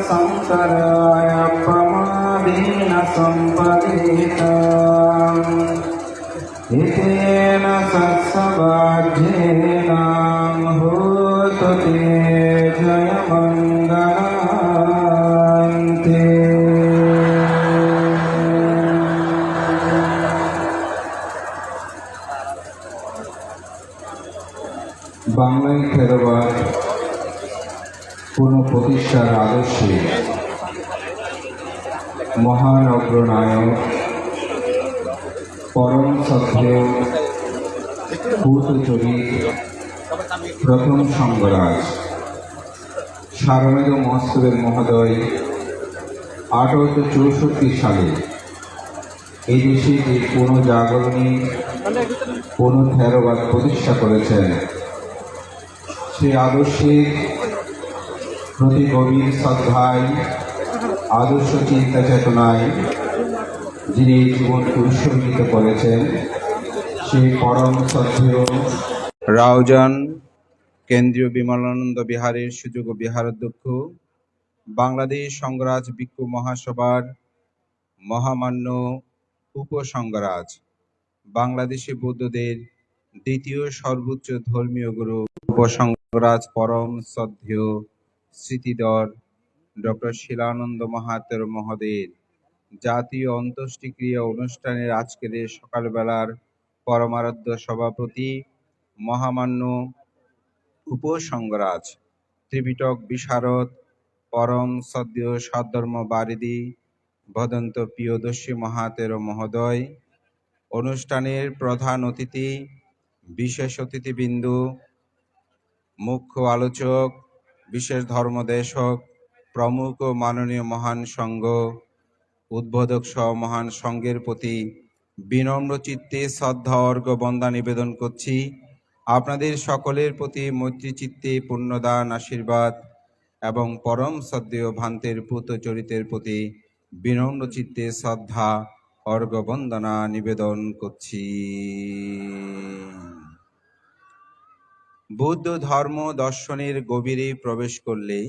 संकराय प्रमादेन संपदितम् हितेन सत्सभाज्येन होतु ते जयमङ्गलान्ते। বাংলায় থেরোবাদ কোনো প্রতিষ্ঠার আদর্শে মহান অগ্রনায়ক পরম শ্রদ্ধেয় পূতচরিত প্রথম সংঘরাজ সারমেয় মহোৎসবের মহোদয় 1864 সালে এই দেশে যে পুনঃজাগরণী পুনঃথেরোবাদ প্রতিষ্ঠা করেছেন, সেই আদর্শের প্রতি গভীর শ্রদ্ধায়, আদর্শ চিন্তা চেতনায় যিনি জীবনকে উৎসর্গিত করেছেন, সেই পরম শ্রদ্ধেয় রাউজান কেন্দ্রীয় বিমলানন্দ বিহারের সুযোগ্য বিহারাধ্যক্ষ, বাংলাদেশ সংঘরাজ ভিক্ষু মহাসভার মহামান্য উপসংঘরাজ, বাংলাদেশি বৌদ্ধদের দ্বিতীয় সর্বোচ্চ ধর্মীয় গুরু উপসংঘরাজ পরম শ্রদ্ধেয় স্মৃতিধর ডক্টর শিলানন্দ মহাতের মহোদয়ের জাতীয় অন্ত্যেষ্টিক্রিয়া অনুষ্ঠানের আজকের সকালবেলার পরমারাধ্য সভাপতি মহামান্য উপসংঘরাজ ত্রিপিটক বিশারদ পরম শ্রদ্ধেয় সদ্ধর্ম বারিধি ভদন্ত প্রিয়দর্শী মহাতের মহোদয়, অনুষ্ঠানের প্রধান অতিথি, বিশেষ অতিথিবৃন্দু, মুখ্য আলোচক, বিশেষ ধর্মদেশক প্রমুখ মাননীয় মহান সংঘ উদ্বোধক সহ মহান সংঘের প্রতি বিনম্র চিত্তে শ্রদ্ধা অর্ঘ্য বন্দনা নিবেদন করছি। আপনাদের সকলের প্রতি মৈত্রী চিত্তে পুণ্যদান আশীর্বাদ এবং পরম শ্রদ্ধেয় ভান্তের পূতচরিতের প্রতি বিনম্র চিত্তে শ্রদ্ধা অর্ঘ্য বন্দনা নিবেদন করছি। বৌদ্ধ ধর্ম দর্শনের গভীরে প্রবেশ করলেই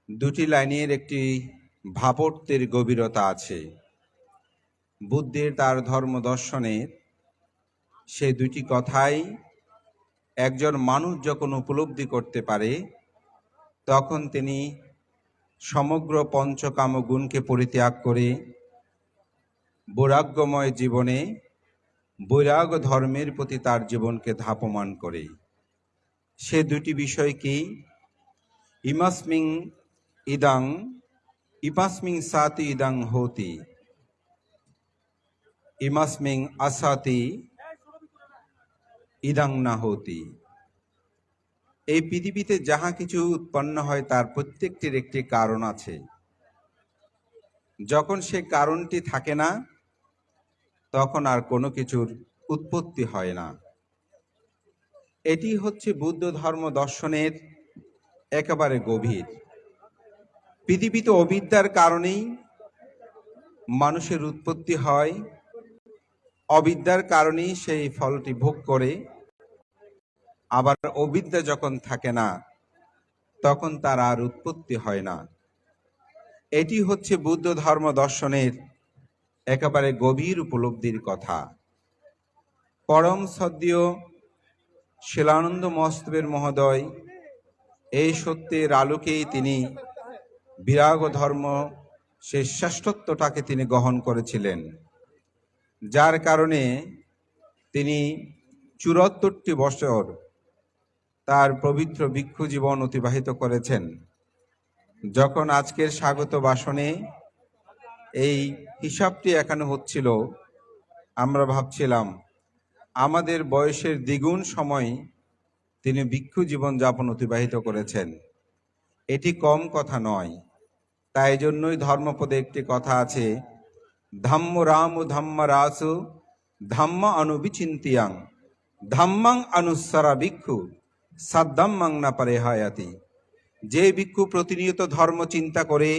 দুটি লাইনের একটি ভাবার্থের গভীরতা আছে। বুদ্ধের তার ধর্ম দর্শনের সে দুটি কথাই একজন মানুষ যখন উপলব্ধি করতে পারে, তখন তিনি সমগ্র পঞ্চকাম গুণকে পরিত্যাগ করে বৈরাগ্যময় জীবনে বৈরাগ ধর্মের প্রতি তার জীবনকে ধাপমান করে। সে দুটি বিষয় কি? ইমাস্মিং ইদাং ইপাস্মিং সাতি ইদাং হতি, ইমাস্মিং আসাতি ইদাং না হতি। এই পৃথিবীতে যাহা কিছু উৎপন্ন হয় তার প্রত্যেকটির একটি কারণ আছে। যখন সে কারণটি থাকে না, তখন আর কোনো কিছুর উৎপত্তি হয় না। এটি হচ্ছে বুদ্ধ ধর্ম দর্শনের একেবারে গভীর। পৃথিবীতে অবিদ্যার কারণেই মানুষের উৎপত্তি হয়, অবিদ্যার কারণেই সেই ফলটি ভোগ করে। আবার অবিদ্যা যখন থাকে না, তখন তার আর উৎপত্তি হয় না। এটি হচ্ছে বুদ্ধ ধর্ম দর্শনের একেবারে গভীর উপলব্ধির কথা। পরম শ্রদ্ধেয় শিলানন্দ মহোৎসবের মহোদয় এই সত্যের আলোকেই তিনি বিরাগ ধর্ম সেই শ্রেষ্ঠত্বটাকে তিনি গ্রহণ করেছিলেন, যার কারণে তিনি ৭৪টি বছর তার পবিত্র ভিক্ষু জীবন অতিবাহিত করেছেন। যখন আজকের স্বাগত ভাষণে এই হিসাবটি এখানে হচ্ছিল, আমরা ভাবছিলাম আমাদের বয়সের দ্বিগুণ সময় তিনি ভিক্ষু জীবন যাপন অতিবাহিত করেছেন। এটি কম কথা নয়। তাই জন্যই ধর্মপদে একটি কথা আছে, ধাম্ম রাম ধাম্ম রাসু ধাম্ম অনুবিচিন্তিয়াং ধাম্মাং অনুসারা ভিক্ষু সাদ্ধাম্মাং না পারে হায়াতি। যে ভিক্ষু প্রতিনিয়ত ধর্ম চিন্তা করে,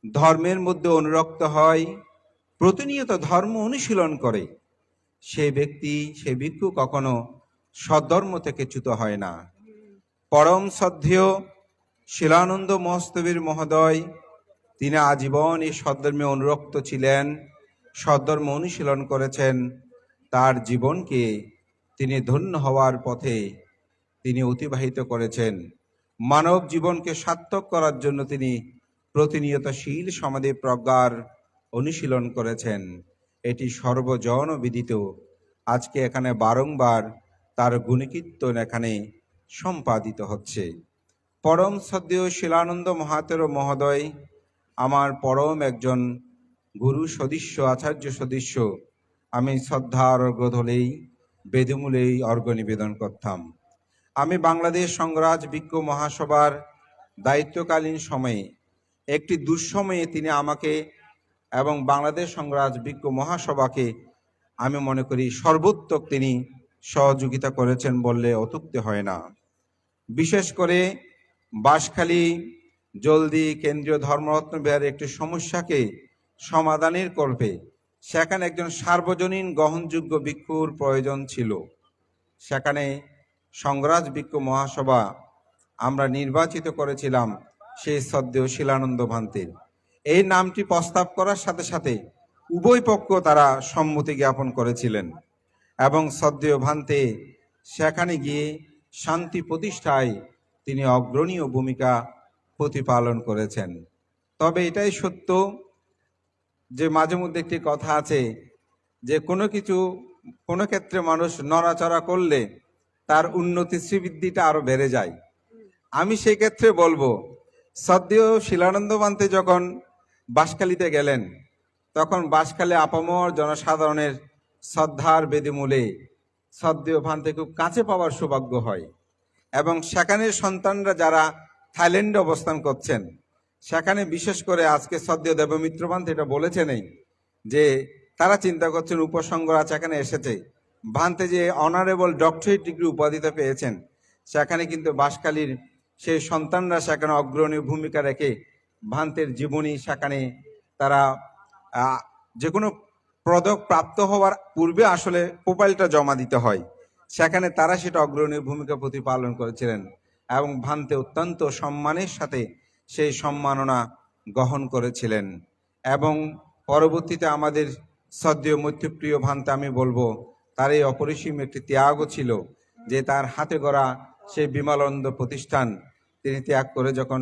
ধর্মের মধ্যে অনুরক্ত হয়, প্রতিনিয়ত ধর্ম অনুশীলন করে, সেই ভিক্ষু কখনো সদ্ধর্ম থেকে চ্যুত হয় না। পরম শ্রদ্ধেয় শিলানন্দ মহস্তবীর মহোদয় তিনি আজীবন এই সদ্ধর্মে অনুরক্ত ছিলেন, সদ্ধর্ম অনুশীলন করেছেন। তার জীবনকে তিনি ধন্য হওয়ার পথে তিনি অতিবাহিত করেছেন। মানব জীবনকে সার্থক করার জন্য তিনি প্রতিনিয়ত শীল সমাধি প্রজ্ঞার অনুশীলন করেছেন। এটি সর্বজন বিদিত। আজকে এখানে বারংবার তার গুণকীর্তন এখানে সম্পাদিত হচ্ছে। পরম শ্রদ্ধেয় শিলানন্দ মহাতের মহোদয় আমার পরম একজন গুরু সদৃশ্য, আচার্য সদৃশ্য। আমি শ্রদ্ধার অর্ঘ্য হলেই বেদমূলেই অর্ঘ্য নিবেদন করতাম। আমি বাংলাদেশ সংঘরাজ ভিক্ষু মহাসভার দায়িত্বকালীন সময়ে একটি দুঃসময়ে তিনি আমাকে এবং বাংলাদেশ সংঘরাজ ভিক্ষু মহাসভাকে আমি মনে করি সর্বোত্তক তিনি সহযোগিতা করেছেন বললে অত্যুক্তি হয় না। বিশেষ করে বাঁশখালী জলদি কেন্দ্রীয় ধর্মরত্ন বিহারের একটি সমস্যাকে সমাধানের কল্পে সেখানে একজন সার্বজনীন গ্রহণযোগ্য ভিক্ষুর প্রয়োজন ছিল। সেখানে সংঘরাজ ভিক্ষু মহাসভা আমরা নির্বাচিত করেছিলাম সেই শ্রদ্ধেয় শিলানন্দ ভান্তের। এই নামটি প্রস্তাব করার সাথে সাথে উভয় পক্ষ তারা সম্মতি জ্ঞাপন করেছিলেন এবং শ্রদ্ধেয় ভান্তে সেখানে গিয়ে শান্তি প্রতিষ্ঠায় তিনি অগ্রণীয় ভূমিকা প্রতিপালন করেছেন। তবে এটাই সত্য যে মাঝে মধ্যে একটি কথা আছে যে কোনো ক্ষেত্রে মানুষ নড়াচড়া করলে তার উন্নতি শ্রীবৃদ্ধিটা আরো বেড়ে যায়। আমি সেই ক্ষেত্রে বলবো, শ্রদ্ধেয় শিলানন্দ ভান্তে যখন বাঁশখালীতে গেলেন তখন বাঁশখালী আপামর জনসাধারণের শ্রদ্ধার বেদিমূলে শ্রদ্ধেয় ভান্তে খুব কাছে পাওয়ার সৌভাগ্য হয় এবং সেখানের সন্তানরা যারা থাইল্যান্ডে অবস্থান করছেন সেখানে বিশেষ করে আজকে শ্রদ্ধেয় দেবমিত্র ভান্তে এটা বলেছেনই যে তারা চিন্তা করছেন উপসংঘরাজ এখানে এসেছে, ভান্তে যে অনারেবল ডক্টরেট ডিগ্রি উপাধিতে পেয়েছেন সেখানে কিন্তু বাঁশখালীর সেই সন্তানরা সেখানে অগ্রণী ভূমিকা রেখে ভান্তের জীবনী সেখানে তারা যে কোনো পদক প্রাপ্ত হওয়ার পূর্বে আসলে প্রোফাইলটা জমা দিতে হয়, সেখানে তারা সেটা অগ্রণী ভূমিকা প্রতিপালন করেছিলেন এবং ভান্তে অত্যন্ত সম্মানের সাথে সেই সম্মাননা গ্রহণ করেছিলেন। এবং পরবর্তীতে আমাদের শ্রদ্ধেয় মৈত্রীপ্রিয় ভান্তে আমি বলবো তার এই অপরিসীম একটি ত্যাগও ছিল যে তার হাতে গড়া সেই বিমলানন্দ প্রতিষ্ঠান তিনি ত্যাগ করে যখন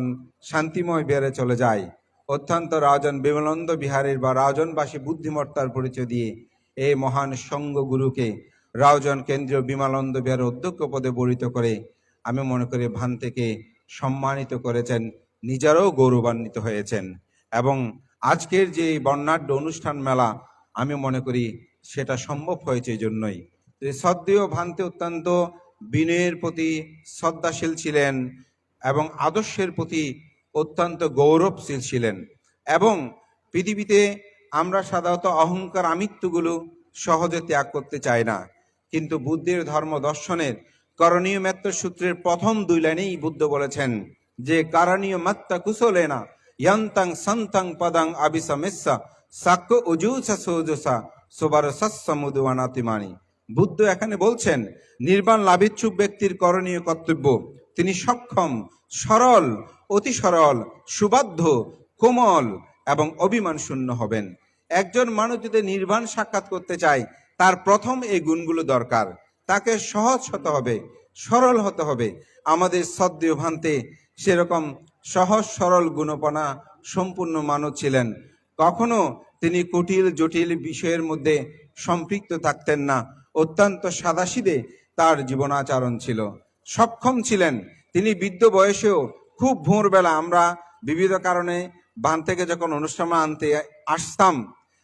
শান্তিময় বিহারে চলে যায়, অত্যন্ত রাজন বিমলানন্দ বিহারের বা রাজনবাসী বুদ্ধিমত্তার পরিচয় দিয়ে এই মহান সঙ্গ গুরুকে রাজন কেন্দ্রীয় বিমলানন্দ বিহারের অধ্যক্ষ পদে বরিত করে আমি মনে করি ভান্তেকে সম্মানিত করেছেন, নিজেরাও গৌরবান্বিত হয়েছেন। এবং আজকের যে বর্ণাঢ্য অনুষ্ঠান মেলা আমি মনে করি সেটা সম্ভব হয়েছে এই জন্যই। শ্রদ্ধেয় ভান্তে অত্যন্ত বিনয়ের প্রতি শ্রদ্ধাশীল ছিলেন এবং আদর্শের প্রতি অত্যন্ত গৌরবশীল ছিলেন। এবং পৃথিবীতে আমরা সাধারণত অহংকার আমিত্বগুলো সহজে ত্যাগ করতে চাই না, কিন্তু বুদ্ধের ধর্ম দর্শনের করণীয় মাত্র সূত্রের প্রথম 2 লাইনেই বুদ্ধ বলেছেন যে কারণীয় মাত্রা কুশলে না যন্তাং সন্তাং পদাং আবিসমেস্যা সাক্ষ্য অজুসা সৌজসা সোবার সৎসমুদুয়ানাতিমানি। বুদ্ধ এখানে বলছেন নির্বাণ লাভিচ্ছুক ব্যক্তির করণীয় কর্তব্য তিনি সক্ষম, সরল, অতি সরল, সুবাধ্য, কোমল এবং অভিমান শূন্য হবেন। একজন মানুষ যদি নির্বাণ সাক্ষাৎ করতে চায় তার প্রথম এই গুণগুলো দরকার। তাকে সহজ হতে হবে, সরল হতে হবে। আমাদের শ্রদ্ধেয় ভান্তে সেরকম সহজ সরল গুণপনা সম্পূর্ণ মানুষ ছিলেন। কখনো তিনি কুটিল জটিল বিষয়ের মধ্যে সম্পৃক্ত থাকতেন না, অত্যন্ত সাদাসিধে তার জীবনাচরণ ছিল, সক্ষম ছিলেন। তিনি বৃদ্ধ বয়সেও খুব ভোরবেলা আমরা বিবিধ কারণে ভান্তেকে যখন অনুষ্ঠান আনতে আসতাম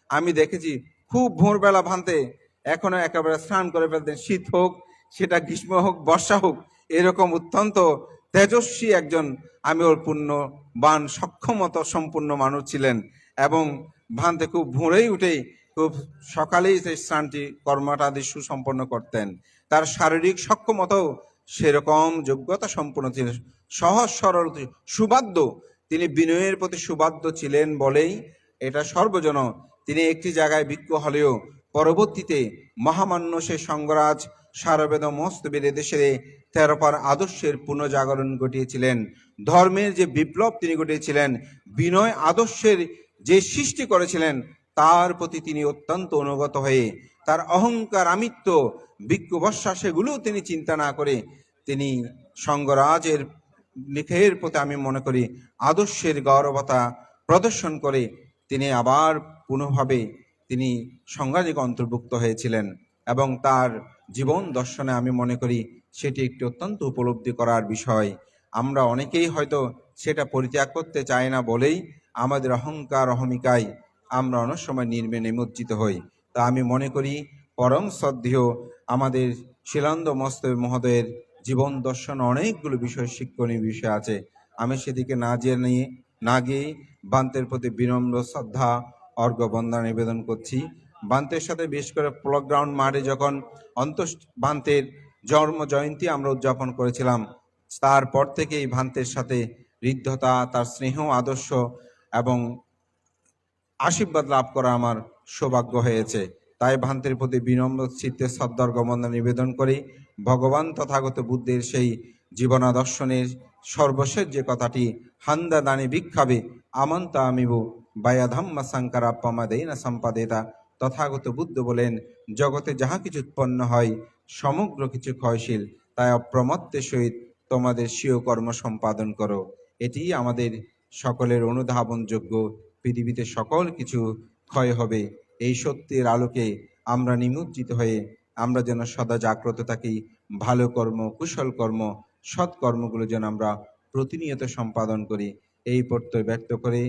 আমি দেখেছি খুব ভোরবেলা ভান্তে এখনো একেবারে স্নান করে ফেলতেন, শীত হোক সেটা গ্রীষ্ম হোক বর্ষা হোক, এরকম অত্যন্ত তেজস্বী একজন আমি ওর পূর্ণবান সক্ষমতা সম্পূর্ণ মানুষ ছিলেন। এবং ভান্তে খুব ভোরেই উঠেই খুব সকালেই সেই স্নানটি কর্মটা আদি সুসম্পন্ন করতেন। তার শারীরিক সক্ষমতাও সেরকম যোগ্যতা সম্পন্ন ছিলেন, সহজ সরল সুবাধ্য। তিনি বিনয়ের প্রতি সুবাধ্য ছিলেন বলেই এটা সর্বজন তিনি একটি জায়গায় ভিক্ষু হলেও পরবর্তীতে মহামান্য সে সঙ্গরাজ সারবেদ মস্তবীর এদেশে তেরোপার আদর্শের পুনর্জাগরণ ঘটিয়েছিলেন। ধর্মের যে বিপ্লব তিনি ঘটিয়েছিলেন, বিনয় আদর্শের যে সৃষ্টি করেছিলেন, তার প্রতি তিনি অত্যন্ত অনুগত হয়ে তার অহংকার আমিত্ব বিক্ষোভস্যা সেগুলো তিনি চিন্তা না করে তিনি সঙ্গরাজের লিখের প্রতি আমি মনে করি আদর্শের গৌরবতা প্রদর্শন করে তিনি আবার পুনঃভাবে তিনি সংগ্রামে অন্তর্ভুক্ত হয়েছিলেন এবং তার জীবন দর্শনে আমি মনে করি সেটি একটি অত্যন্ত উপলব্ধি করার বিষয়। আমরা অনেকেই হয়তো সেটা পরিত্যাগ করতে চাই না বলেই আমাদের অহংকার অহমিকায় আমরা অনেক সময় নিমজ্জিত হই। তা আমি মনে করি পরম শ্রদ্ধেয় আমাদের শিলানন্দ মস্তবীর মহোদয়ের জীবন দর্শন অনেকগুলো বিষয়, শিক্ষণীয় বিষয় আছে। আমি সেদিকে না গিয়ে বান্তের প্রতি বিনম্র শ্রদ্ধা অর্ঘ্য বন্দনা নিবেদন করছি। বান্তের সাথে বিশেষ করে প্লো গ্রাউন্ড মাঠে যখন বান্তের জন্ম জয়ন্তী আমরা উদযাপন করেছিলাম, তারপর থেকেই ভান্তের সাথে হৃদ্ধতা, তার স্নেহ আদর্শ এবং আশীর্বাদ লাভ করা আমার সৌভাগ্য হয়েছে। তাই ভান্তের প্রতি বিনম্র চিত্তে শ্রদ্ধার্ঘ্য বন্দনা নিবেদন করি। ভগবান তথাগত বুদ্ধের সেই জীবনাদর্শনের সর্বশেষ যে কথাটি, হান্দা দানি ভিক্ষাবে আমন্তা আমিবু বায়াধাম্মা সাঙ্কারাপ্পামাদেনা সম্পাদেতা, তথাগত বুদ্ধ বলেন, জগতে যাহা কিছু উৎপন্ন হয় সমগ্র কিছু ক্ষয়শীল, তাই অপ্রমত্তের সহিত তোমাদের স্বীয় কর্ম সম্পাদন করো। এটি আমাদের সকলের অনুধাবনযোগ্য। পৃথিবীতে সকল কিছু ক্ষয় হবে, এই সত্যের আলোকে আমরা নিমজ্জিত হয়ে আমরা যেন সদা জাগ্রত থাকি। ভালো কর্ম, কুশল কর্ম, সৎকর্মগুলো যেন আমরা প্রতিনিয়ত সম্পাদন করি, এই প্রত্যয় ব্যক্ত করে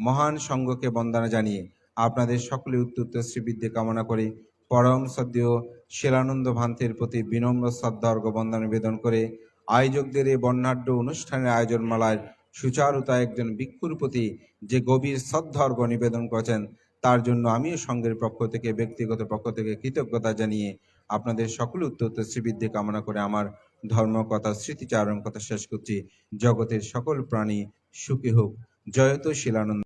মহান সঙ্ঘকে বন্দনা জানিয়ে আপনাদের সকলে উত্তর শ্রীবৃদ্ধি কামনা করে পরম শ্রদ্ধেয় শিলানন্দ ভান্তের প্রতি বিনম্র শ্রদ্ধার্ঘ্য বন্দনা নিবেদন করে আয়োজকদের এই বর্ণাঢ্য অনুষ্ঠানের আয়োজন মালার সুচারুতা একজন ভিক্ষুর প্রতি যে গভীর শ্রদ্ধার্ঘ্য নিবেদন করেছেন, তার জন্য আমিও সংঘের পক্ষ থেকে, ব্যক্তিগত পক্ষ থেকে কৃতজ্ঞতা জানিয়ে আপনাদের সকলে উত্তর শ্রীবৃদ্ধি কামনা করে আমার ধর্মকথা, স্মৃতিচারণ কথা শেষ করছি। জগতের সকল প্রাণী সুখী হোক। জয়ত শিলানন্দ।